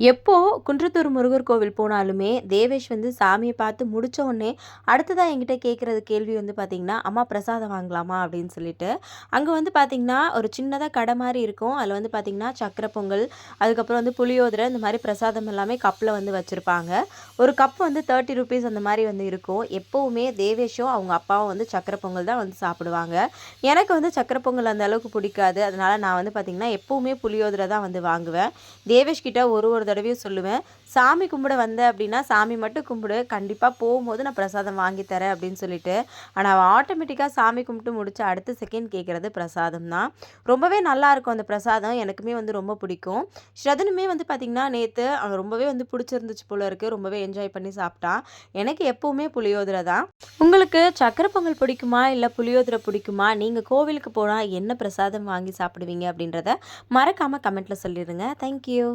எப்போ குன்றத்தூர் முருகர் கோவில் போனாலுமே, தேவேஷ் வந்து சாமிய பார்த்து முடிச்ச உடனே, அடுத்ததா என்கிட்ட கேட்குறது கேள்வி வந்து பார்த்தீங்கன்னா, "அம்மா பிரசாதம் வாங்கலாமா?" அப்படின்னு சொல்லிட்டு. அங்க வந்து பார்த்தீங்கன்னா, ஒரு சின்னதா கடை மாரி இருக்கும். அதில வந்து பார்த்தீங்கன்னா, சர்க்கரை பொங்கல், அதுக்கப்புறம் வந்து புளியோதரை இந்த மாரி பிரசாதம் எல்லாமே கப்ல வந்து வச்சிருப்பாங்க. ஒரு கப் வந்து ₹30 அந்த மாரி வந்து இருக்கும். எப்பவுமே தேவேஷும், அவங்க அப்பாவும் வந்து சர்க்கரை பொங்கல் தான் வந்து சாப்பிடுவாங்க. எனக்கு வந்து சர்க்கரை பொங்கல் அந்த அளவுக்கு பிடிக்காது. அதனால நான் வந்து பார்த்தீங்கன்னா, எப்பவுமே புளியோதரை தான் வந்து வாங்குவேன். தேவேஷ் கிட்ட ஒரு ஒரு தடவையும் சொல்லுவேன். சாமி கும்பிட வந்த அப்படின்னா, சாமி மட்டும் கும்பிடு. கண்டிப்பா போம்போது நான் பிரசாதம் வாங்கி தரேன் அப்படின்னு சொல்லிட்டு. ஆனா, அவன் ஆட்டோமேட்டிக்கா சாமி கும்பிட்டு முடிச்ச அடுத்த செகண்ட் கேட்கறது பிரசாதம் தான். ரொம்பவே நல்லாயிருக்கும் அந்த பிரசாதம். எனக்குமே வந்து ரொம்ப பிடிக்கும். ஸ்ரதனுமே வந்து பார்த்தீங்கன்னா, நேத்து அவன் ரொம்பவே வந்து பிடிச்சிருந்துச்சு போல இருக்கு. ரொம்பவே என்ஜாய் பண்ணி சாப்பிட்டான். எனக்கு எப்பவுமே புளியோதரை தான். உங்களுக்கு சக்கரை பொங்கல் பிடிக்குமா? இல்ல புளியோதரை பிடிக்குமா? நீங்க கோவிலுக்கு போனா என்ன பிரசாதம் வாங்கி சாப்பிடுவீங்க? அப்படின்றத மறக்காம கமெண்ட்ல சொல்லிருங்க. Thank you.